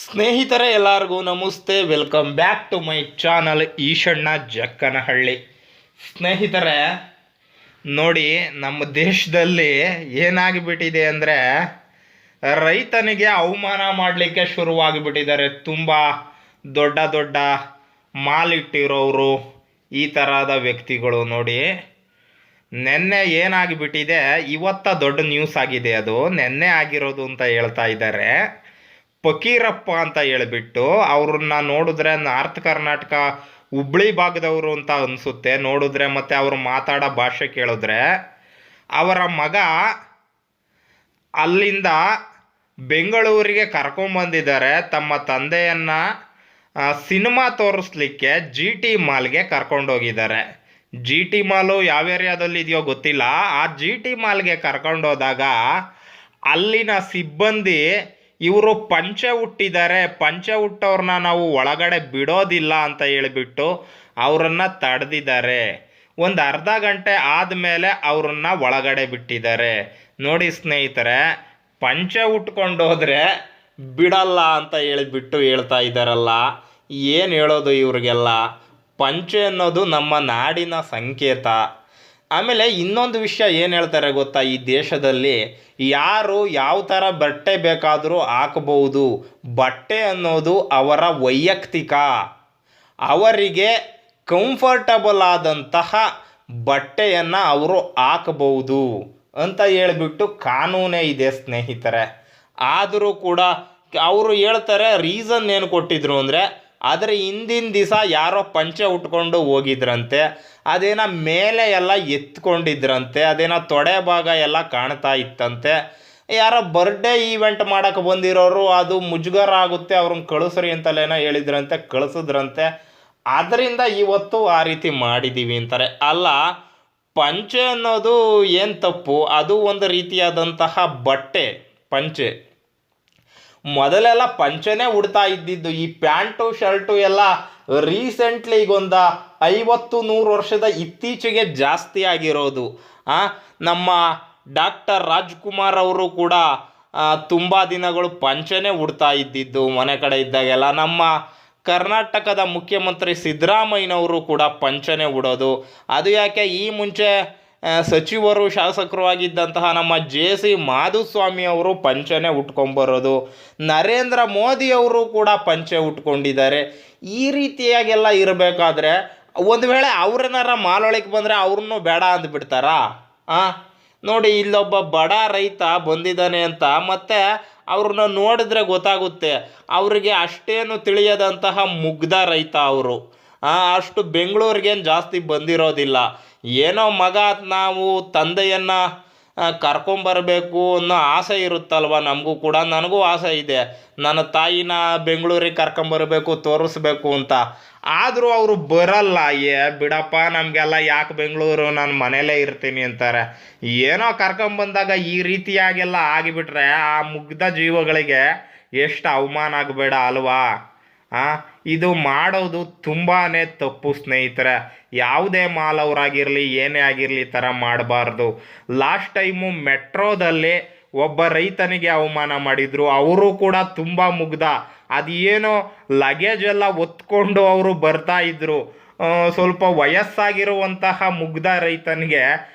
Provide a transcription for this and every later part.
ಸ್ನೇಹಿತರೆ ಎಲ್ಲರಿಗೂ ನಮಸ್ತೆ, welcome back to my channel Eshanna Jakkanahalli. ಸ್ನೇಹಿತರೆ ನೋಡಿ, ನಮ್ಮ ದೇಶದಲ್ಲಿ ಏನಾಗಿಬಿಟ್ಟಿದೆ ಅಂದರೆ ರೈತನಿಗೆ ಅವಮಾನ ಮಾಡಲಿಕ್ಕೆ ಶುರುವಾಗಿಬಿಟ್ಟಿದ್ದಾರೆ. ತುಂಬ ದೊಡ್ಡ ದೊಡ್ಡ ಮಾಲಿಟ್ಟಿರೋರು, ಈ ಥರದ ವ್ಯಕ್ತಿಗಳು. ನೋಡಿ, ನೆನ್ನೆ ಏನಾಗಿಬಿಟ್ಟಿದೆ, ಇವತ್ತ ದೊಡ್ಡ ನ್ಯೂಸ್ ಆಗಿದೆ. ಅದು ನೆನ್ನೆ ಆಗಿರೋದು ಅಂತ ಹೇಳ್ತಾ ಇದ್ದಾರೆ. ಫಕೀರಪ್ಪ ಅಂತ ಹೇಳಿಬಿಟ್ಟು ಅವ್ರನ್ನ ನೋಡಿದ್ರೆ ನಾರ್ತ್ ಕರ್ನಾಟಕ ಹುಬ್ಳಿ ಭಾಗದವರು ಅಂತ ಅನಿಸುತ್ತೆ ನೋಡಿದ್ರೆ, ಮತ್ತು ಅವರು ಮಾತಾಡೋ ಭಾಷೆ ಕೇಳಿದ್ರೆ. ಅವರ ಮಗ ಅಲ್ಲಿಂದ ಬೆಂಗಳೂರಿಗೆ ಕರ್ಕೊಂಬಂದಿದ್ದಾರೆ. ತಮ್ಮ ತಂದೆಯನ್ನು ಸಿನಿಮಾ ತೋರಿಸ್ಲಿಕ್ಕೆ ಜಿ ಟಿ ಮಾಲ್ಗೆ ಕರ್ಕೊಂಡೋಗಿದ್ದಾರೆ. ಜಿ ಟಿ ಮಾಲು ಯಾವ ಏರಿಯಾದಲ್ಲಿ ಇದೆಯೋ ಗೊತ್ತಿಲ್ಲ. ಆ ಜಿ ಟಿ ಮಾಲ್ಗೆ ಕರ್ಕೊಂಡೋದಾಗ ಅಲ್ಲಿನ ಸಿಬ್ಬಂದಿ ಇವರು ಪಂಚೆ ಹುಟ್ಟಿದ್ದಾರೆ, ಪಂಚೆ ಹುಟ್ಟವ್ರನ್ನ ನಾವು ಒಳಗಡೆ ಬಿಡೋದಿಲ್ಲ ಅಂತ ಹೇಳಿಬಿಟ್ಟು ಅವರನ್ನು ತಡೆದಿದ್ದಾರೆ. ಒಂದು ಅರ್ಧ ಗಂಟೆ ಆದಮೇಲೆ ಅವರನ್ನು ಒಳಗಡೆ ಬಿಟ್ಟಿದ್ದಾರೆ. ನೋಡಿ ಸ್ನೇಹಿತರೆ, ಪಂಚೆ ಉಟ್ಕೊಂಡು ಹೋದರೆ ಬಿಡಲ್ಲ ಅಂತ ಹೇಳಿಬಿಟ್ಟು ಹೇಳ್ತಾ ಇದ್ದಾರಲ್ಲ, ಏನು ಹೇಳೋದು ಇವ್ರಿಗೆಲ್ಲ? ಪಂಚೆ ಅನ್ನೋದು ನಮ್ಮ ನಾಡಿನ ಸಂಕೇತ. ಆಮೇಲೆ ಇನ್ನೊಂದು ವಿಷಯ ಏನು ಹೇಳ್ತಾರೆ ಗೊತ್ತಾ, ಈ ದೇಶದಲ್ಲಿ ಯಾರು ಯಾವ ಥರ ಬಟ್ಟೆ ಬೇಕಾದರೂ ಹಾಕಬಹುದು. ಬಟ್ಟೆ ಅನ್ನೋದು ಅವರ ವೈಯಕ್ತಿಕ, ಅವರಿಗೆ ಕಂಫರ್ಟಬಲ್ ಆದಂತಹ ಬಟ್ಟೆಯನ್ನು ಅವರು ಹಾಕಬಹುದು ಅಂತ ಹೇಳಿಬಿಟ್ಟು ಕಾನೂನೇ ಇದೆ ಸ್ನೇಹಿತರೆ. ಆದರೂ ಕೂಡ ಅವರು ಹೇಳ್ತಾರೆ, ರೀಸನ್ ಏನು ಕೊಟ್ಟಿದ್ರು ಅಂದರೆ, ಆದರೆ ಹಿಂದಿನ ದಿವಸ ಯಾರೋ ಪಂಚೆ ಉಟ್ಕೊಂಡು ಹೋಗಿದ್ರಂತೆ, ಅದೇನೋ ಮೇಲೆ ಎಲ್ಲ ಎತ್ಕೊಂಡಿದ್ರಂತೆ, ಅದೇನೋ ತೊಡೆ ಭಾಗ ಎಲ್ಲ ಕಾಣ್ತಾ ಇತ್ತಂತೆ. ಯಾರೋ ಬರ್ಡೇ ಈವೆಂಟ್ ಮಾಡೋಕ್ಕೆ ಬಂದಿರೋರು ಅದು ಮುಜುಗರ ಆಗುತ್ತೆ, ಅವ್ರನ್ನ ಕಳಿಸ್ರಿ ಅಂತಲೇನೋ ಹೇಳಿದ್ರಂತೆ, ಕಳಿಸಿದ್ರಂತೆ. ಅದರಿಂದ ಇವತ್ತು ಆ ರೀತಿ ಮಾಡಿದ್ದೀವಿ ಅಂತಾರೆ. ಅಲ್ಲ, ಪಂಚೆ ಅನ್ನೋದು ಏನು ತಪ್ಪು? ಅದು ಒಂದು ರೀತಿಯಾದಂತಹ ಬಟ್ಟೆ. ಪಂಚೆ ಮೊದಲೆಲ್ಲ ಪಂಚೆನೇ ಉಡ್ತಾ ಇದ್ದಿದ್ದು. ಈ ಪ್ಯಾಂಟು ಶರ್ಟು ಎಲ್ಲ ರೀಸೆಂಟ್ಲಿ ಈಗೊಂದು 50-100 ವರ್ಷದ ಇತ್ತೀಚೆಗೆ ಜಾಸ್ತಿ ಆಗಿರೋದು. ನಮ್ಮ ಡಾಕ್ಟರ್ ರಾಜ್ಕುಮಾರ್ ಅವರು ಕೂಡ ತುಂಬ ದಿನಗಳು ಪಂಚೆನೇ ಉಡ್ತಾ ಇದ್ದಿದ್ದು ಮನೆ ಕಡೆ ಇದ್ದಾಗೆಲ್ಲ. ನಮ್ಮ ಕರ್ನಾಟಕದ ಮುಖ್ಯಮಂತ್ರಿ ಸಿದ್ದರಾಮಯ್ಯನವರು ಕೂಡ ಪಂಚೆನೇ ಉಡೋದು. ಅದು ಯಾಕೆ, ಈ ಮುಂಚೆ ಸಚಿವರು ಶಾಸಕರು ಆಗಿದ್ದಂತಹ ನಮ್ಮ ಜೆ.ಸಿ. ಮಾಧುಸ್ವಾಮಿ ಅವರು ಪಂಚೆನೇ ಉಟ್ಕೊಂಬರೋದು. ನರೇಂದ್ರ ಮೋದಿ ಅವರು ಕೂಡ ಪಂಚೆ ಉಟ್ಕೊಂಡಿದ್ದಾರೆ. ಈ ರೀತಿಯಾಗೆಲ್ಲ ಇರಬೇಕಾದ್ರೆ ಒಂದು ವೇಳೆ ಅವ್ರನ್ನಾರ ಮಾಲೊಳಗೆ ಬಂದರೆ ಅವ್ರನ್ನೂ ಬೇಡ ಅಂದ್ಬಿಡ್ತಾರಾ? ನೋಡಿ, ಇಲ್ಲೊಬ್ಬ ಬಡ ರೈತ ಬಂದಿದ್ದಾನೆ ಅಂತ, ಮತ್ತು ಅವ್ರನ್ನ ನೋಡಿದ್ರೆ ಗೊತ್ತಾಗುತ್ತೆ ಅವರಿಗೆ ಅಷ್ಟೇನು ತಿಳಿಯದಂತಹ ಮುಗ್ಧ ರೈತ ಅವರು. ಅಷ್ಟು ಬೆಂಗಳೂರಿಗೇನು ಜಾಸ್ತಿ ಬಂದಿರೋದಿಲ್ಲ. ಏನೋ ಮಗ, ನಾವು ತಂದೆಯನ್ನು ಕರ್ಕೊಂಬರಬೇಕು ಅನ್ನೋ ಆಸೆ ಇರುತ್ತಲ್ವ ನಮಗೂ ಕೂಡ. ನನಗೂ ಆಸೆ ಇದೆ, ನನ್ನ ತಾಯಿನ ಬೆಂಗಳೂರಿಗೆ ಕರ್ಕೊಂಬರಬೇಕು, ತೋರಿಸ್ಬೇಕು ಅಂತ. ಆದರೂ ಅವರು ಬರಲ್ಲ. ಬಿಡಪ್ಪ, ನಮಗೆಲ್ಲ ಯಾಕೆ ಬೆಂಗಳೂರು, ನಾನು ಮನೇಲೇ ಇರ್ತೀನಿ ಅಂತಾರೆ. ಏನೋ ಕರ್ಕೊಂಬಂದಾಗ ಈ ರೀತಿಯಾಗೆಲ್ಲ ಆಗಿಬಿಟ್ರೆ ಆ ಮುಗ್ಧ ಜೀವಗಳಿಗೆ ಎಷ್ಟು ಅವಮಾನ ಆಗಬೇಡ ಅಲ್ವಾ? ಇದು ಮಾಡೋದು ತುಂಬಾ ತಪ್ಪು ಸ್ನೇಹಿತರೆ. ಯಾವುದೇ ಮಾಲ್ ಅವರಾಗಿರಲಿ, ಏನೇ ಆಗಿರಲಿ, ಈ ಥರ ಮಾಡಬಾರ್ದು. ಲಾಸ್ಟ್ ಟೈಮು ಮೆಟ್ರೋದಲ್ಲಿ ಒಬ್ಬ ರೈತನಿಗೆ ಅವಮಾನ ಮಾಡಿದರು. ಅವರು ಕೂಡ ತುಂಬ ಮುಗ್ಧ. ಅದೇನೋ ಲಗೇಜ್ ಎಲ್ಲ ಒತ್ಕೊಂಡು ಅವರು ಬರ್ತಾ ಇದ್ರು. ಸ್ವಲ್ಪ ವಯಸ್ಸಾಗಿರುವಂತಹ ಮುಗ್ಧ ರೈತನಿಗೆ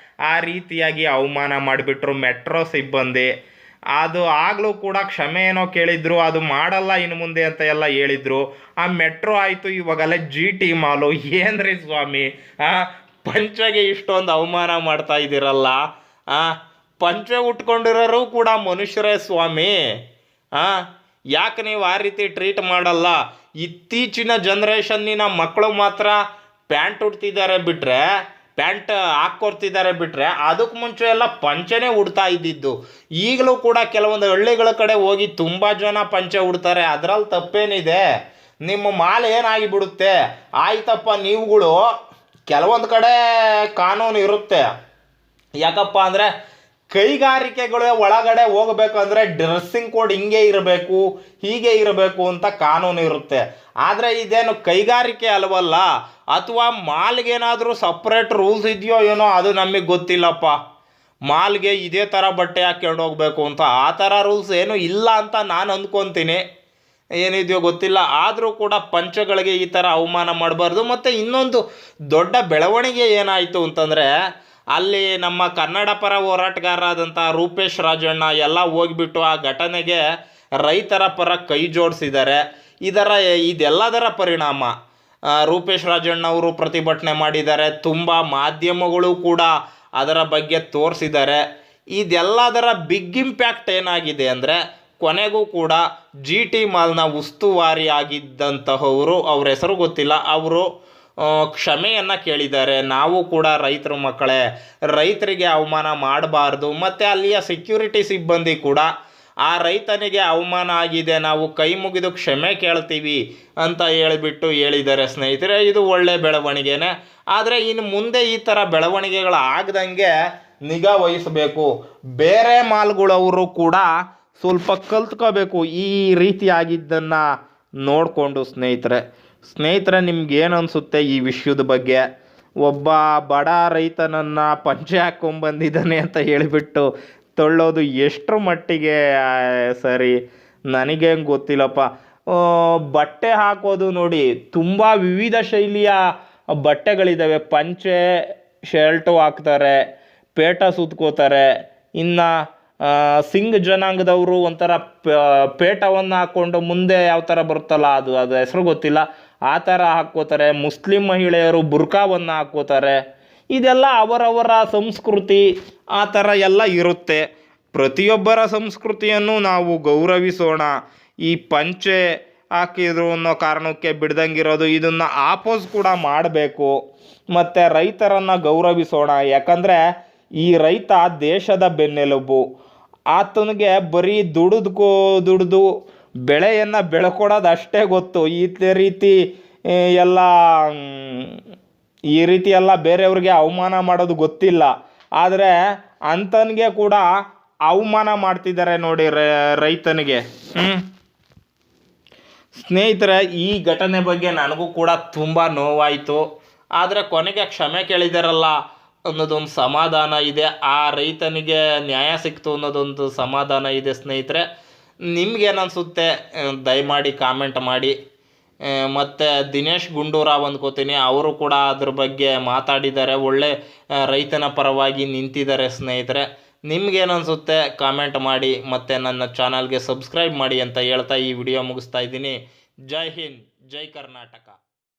ಆ ರೀತಿಯಾಗಿ ಅವಮಾನ ಮಾಡಿಬಿಟ್ರು ಮೆಟ್ರೋ ಸಿಬ್ಬಂದಿ. ಅದು ಆಗಲೂ ಕೂಡ ಕ್ಷಮೆ ಏನೋ ಕೇಳಿದ್ರು, ಅದು ಮಾಡಲ್ಲ ಇನ್ನು ಮುಂದೆ ಅಂತ ಎಲ್ಲ ಹೇಳಿದರು. ಆ ಮೆಟ್ರೋ ಆಯಿತು, ಇವಾಗಲೇ ಜಿ ಟಿ ಮಾಲು. ಏನ್ರಿ ಸ್ವಾಮಿ, ಪಂಚೆಗೆ ಇಷ್ಟೊಂದು ಅವಮಾನ ಮಾಡ್ತಾ ಇದ್ದೀರಲ್ಲ? ಪಂಚೆ ಉಟ್ಕೊಂಡಿರೋರು ಕೂಡ ಮನುಷ್ಯರೇ ಸ್ವಾಮಿ. ಯಾಕೆ ನೀವು ಆ ರೀತಿ ಟ್ರೀಟ್ ಮಾಡಲ್ಲ? ಇತ್ತೀಚಿನ ಜನ್ರೇಷನ್ನಿನ ಮಕ್ಕಳು ಮಾತ್ರ ಪ್ಯಾಂಟ್ ಉಡ್ತಿದ್ದಾರೆ ಬಿಟ್ಟರೆ, ಪ್ಯಾಂಟ್ ಹಾಕ್ಕೊಡ್ತಿದ್ದಾರೆ ಬಿಟ್ಟರೆ, ಅದಕ್ಕೆ ಮುಂಚೆ ಎಲ್ಲ ಪಂಚೆನೇ ಉಡ್ತಾ ಇದ್ದಿದ್ದು. ಈಗಲೂ ಕೂಡ ಕೆಲವೊಂದು ಹಳ್ಳಿಗಳ ಕಡೆ ಹೋಗಿ ತುಂಬ ಜನ ಪಂಚೆ ಉಡ್ತಾರೆ. ಅದರಲ್ಲಿ ತಪ್ಪೇನಿದೆ? ನಿಮ್ಮ ಮಾಲ್ ಏನಾಗಿಬಿಡುತ್ತೆ? ಆಯ್ತಪ್ಪ, ನೀವುಗಳು ಕೆಲವೊಂದು ಕಡೆ ಕಾನೂನು ಇರುತ್ತೆ. ಯಾಕಪ್ಪ ಅಂದರೆ ಕೈಗಾರಿಕೆಗಳ ಒಳಗಡೆ ಹೋಗಬೇಕಂದ್ರೆ ಡ್ರೆಸ್ಸಿಂಗ್ ಕೋಡ್ ಹಿಂಗೆ ಇರಬೇಕು, ಹೀಗೆ ಇರಬೇಕು ಅಂತ ಕಾನೂನು ಇರುತ್ತೆ. ಆದರೆ ಇದೇನು ಕೈಗಾರಿಕೆ ಅಲ್ವಲ್ಲ? ಅಥವಾ ಮಾಲ್ಗೇನಾದರೂ ಸಪ್ರೇಟ್ ರೂಲ್ಸ್ ಇದೆಯೋ ಏನೋ, ಅದು ನಮಗೆ ಗೊತ್ತಿಲ್ಲಪ್ಪ. ಮಾಲ್ಗೆ ಇದೇ ಥರ ಬಟ್ಟೆ ಹಾಕ್ಕೊಂಡು ಹೋಗಬೇಕು ಅಂತ ಆ ಥರ ರೂಲ್ಸ್ ಏನೂ ಇಲ್ಲ ಅಂತ ನಾನು ಅಂದ್ಕೊತೀನಿ. ಏನಿದೆಯೋ ಗೊತ್ತಿಲ್ಲ. ಆದರೂ ಕೂಡ ಪಂಚಗಳಿಗೆ ಈ ಥರ ಅವಮಾನ ಮಾಡಬಾರ್ದು. ಮತ್ತು ಇನ್ನೊಂದು ದೊಡ್ಡ ಬೆಳವಣಿಗೆ ಏನಾಯಿತು ಅಂತಂದರೆ, ಅಲ್ಲಿ ನಮ್ಮ ಕನ್ನಡ ಪರ ಹೋರಾಟಗಾರರಾದಂಥ ರೂಪೇಶ್ ರಾಜಣ್ಣ ಎಲ್ಲ ಹೋಗಿಬಿಟ್ಟು ಆ ಘಟನೆಗೆ ರೈತರ ಪರ ಕೈ ಜೋಡಿಸಿದ್ದಾರೆ. ಇದೆಲ್ಲದರ ಪರಿಣಾಮ ರೂಪೇಶ್ ರಾಜಣ್ಣ ಅವರು ಪ್ರತಿಭಟನೆ ಮಾಡಿದ್ದಾರೆ. ತುಂಬ ಮಾಧ್ಯಮಗಳು ಕೂಡ ಅದರ ಬಗ್ಗೆ ತೋರಿಸಿದ್ದಾರೆ. ಇದೆಲ್ಲದರ ಬಿಗ್ ಇಂಪ್ಯಾಕ್ಟ್ ಏನಾಗಿದೆ ಅಂದರೆ, ಕೊನೆಗೂ ಕೂಡ GT ಮಾಲ್ನ ಉಸ್ತುವಾರಿ ಆಗಿದ್ದಂತಹವರು, ಅವ್ರ ಹೆಸರು ಗೊತ್ತಿಲ್ಲ, ಅವರು ಕ್ಷಮೆಯನ್ನು ಕೇಳಿದ್ದಾರೆ. ನಾವು ಕೂಡ ರೈತರ ಮಕ್ಕಳೇ, ರೈತರಿಗೆ ಅವಮಾನ ಮಾಡಬಾರ್ದು. ಮತ್ತು ಅಲ್ಲಿಯ ಸೆಕ್ಯೂರಿಟಿ ಸಿಬ್ಬಂದಿ ಕೂಡ ಆ ರೈತನಿಗೆ ಅವಮಾನ ಆಗಿದೆ, ನಾವು ಕೈ ಮುಗಿದು ಕ್ಷಮೆ ಕೇಳ್ತೀವಿ ಅಂತ ಹೇಳಿದ್ದಾರೆ ಸ್ನೇಹಿತರೆ. ಇದು ಒಳ್ಳೆ ಬೆಳವಣಿಗೆನೇ. ಆದರೆ ಇನ್ನು ಮುಂದೆ ಈ ಥರ ಬೆಳವಣಿಗೆಗಳಾಗದಂಗೆ ನಿಗಾ ವಹಿಸಬೇಕು. ಬೇರೆ ಮಾಲ್ಗಳವರು ಕೂಡ ಸ್ವಲ್ಪ ಕಲ್ತ್ಕೋಬೇಕು ಈ ರೀತಿಯಾಗಿದ್ದನ್ನು ನೋಡಿಕೊಂಡು. ಸ್ನೇಹಿತರೆ ನಿಮ್ಗೇನು ಅನಿಸುತ್ತೆ ಈ ವಿಷಯದ ಬಗ್ಗೆ? ಒಬ್ಬ ಬಡ ರೈತನನ್ನು ಪಂಚೆ ಹಾಕ್ಕೊಂಬಂದಿದ್ದಾನೆ ಅಂತ ಹೇಳಿಬಿಟ್ಟು ತಳ್ಳೋದು ಎಷ್ಟರ ಮಟ್ಟಿಗೆ ಸರಿ? ನನಗೇನು ಗೊತ್ತಿಲ್ಲಪ್ಪ. ಬಟ್ಟೆ ಹಾಕೋದು ನೋಡಿ, ತುಂಬ ವಿವಿಧ ಶೈಲಿಯ ಬಟ್ಟೆಗಳಿದ್ದಾವೆ. ಪಂಚೆ ಶರ್ಟು ಹಾಕ್ತಾರೆ, ಪೇಟ ಸುತ್ಕೋತಾರೆ. ಇನ್ನು ಸಿಂಗ್ ಜನಾಂಗದವರು ಒಂಥರ ಪೇಟವನ್ನು ಹಾಕ್ಕೊಂಡು ಮುಂದೆ ಯಾವ ಥರ ಬರುತ್ತಲ್ಲ, ಅದು ಹೆಸರು ಗೊತ್ತಿಲ್ಲ, ಆ ಥರ ಹಾಕ್ಕೋತಾರೆ. ಮುಸ್ಲಿಂ ಮಹಿಳೆಯರು ಬುರ್ಕಾವನ್ನು ಹಾಕ್ಕೋತಾರೆ. ಇದೆಲ್ಲ ಅವರವರ ಸಂಸ್ಕೃತಿ, ಆ ಥರ ಎಲ್ಲ ಇರುತ್ತೆ. ಪ್ರತಿಯೊಬ್ಬರ ಸಂಸ್ಕೃತಿಯನ್ನು ನಾವು ಗೌರವಿಸೋಣ. ಈ ಪಂಚೆ ಹಾಕಿದ್ರು ಅನ್ನೋ ಕಾರಣಕ್ಕೆ ಬಿಡ್ದಂಗಿರೋದು, ಇದನ್ನು ಆಪೋಸ್ ಕೂಡ ಮಾಡಬೇಕು. ಮತ್ತು ರೈತರನ್ನು ಗೌರವಿಸೋಣ. ಯಾಕಂದರೆ ಈ ರೈತ ದೇಶದ ಬೆನ್ನೆಲುಬು. ಆತನಿಗೆ ಬರೀ ದುಡಿದು ಬೆಳೆಯನ್ನು ಬೆಳ್ಕೊಡೋದು ಅಷ್ಟೇ ಗೊತ್ತು. ಈ ರೀತಿ ಎಲ್ಲ ಬೇರೆಯವ್ರಿಗೆ ಅವಮಾನ ಮಾಡೋದು ಗೊತ್ತಿಲ್ಲ. ಆದರೆ ಅಂಥನಿಗೆ ಕೂಡ ಅವಮಾನ ಮಾಡ್ತಿದ್ದಾರೆ ನೋಡಿ ರೈತನಿಗೆ. ಸ್ನೇಹಿತರೆ, ಈ ಘಟನೆ ಬಗ್ಗೆ ನನಗೂ ಕೂಡ ತುಂಬ ನೋವಾಯಿತು. ಆದರೆ ಕೊನೆಗೆ ಕ್ಷಮೆ ಕೇಳಿದಾರಲ್ಲ ಅನ್ನೋದೊಂದು ಸಮಾಧಾನ ಇದೆ. ಆ ರೈತನಿಗೆ ನ್ಯಾಯ ಸಿಕ್ತು ಅನ್ನೋದೊಂದು ಸಮಾಧಾನ ಇದೆ. ಸ್ನೇಹಿತರೆ, ನಿಮ್ಗೇನು ಅನಿಸುತ್ತೆ ದಯಮಾಡಿ ಕಾಮೆಂಟ್ ಮಾಡಿ. ಮತ್ತು ದಿನೇಶ್ ಗುಂಡೂರಾವ್ ಅಂದ್ಕೋತೀನಿ, ಅವರು ಕೂಡ ಅದ್ರ ಬಗ್ಗೆ ಮಾತಾಡಿದ್ದಾರೆ, ಒಳ್ಳೆ ರೈತನ ಪರವಾಗಿ ನಿಂತಿದ್ದಾರೆ. ಸ್ನೇಹಿತರೆ, ನಿಮ್ಗೇನು ಅನಿಸುತ್ತೆ ಕಾಮೆಂಟ್ ಮಾಡಿ. ಮತ್ತು ನನ್ನ ಚಾನಲ್ಗೆ ಸಬ್ಸ್ಕ್ರೈಬ್ ಮಾಡಿ ಅಂತ ಹೇಳ್ತಾ ಈ ವಿಡಿಯೋ ಮುಗಿಸ್ತಾ ಇದ್ದೀನಿ. ಜೈ ಹಿಂದ್, ಜೈ ಕರ್ನಾಟಕ.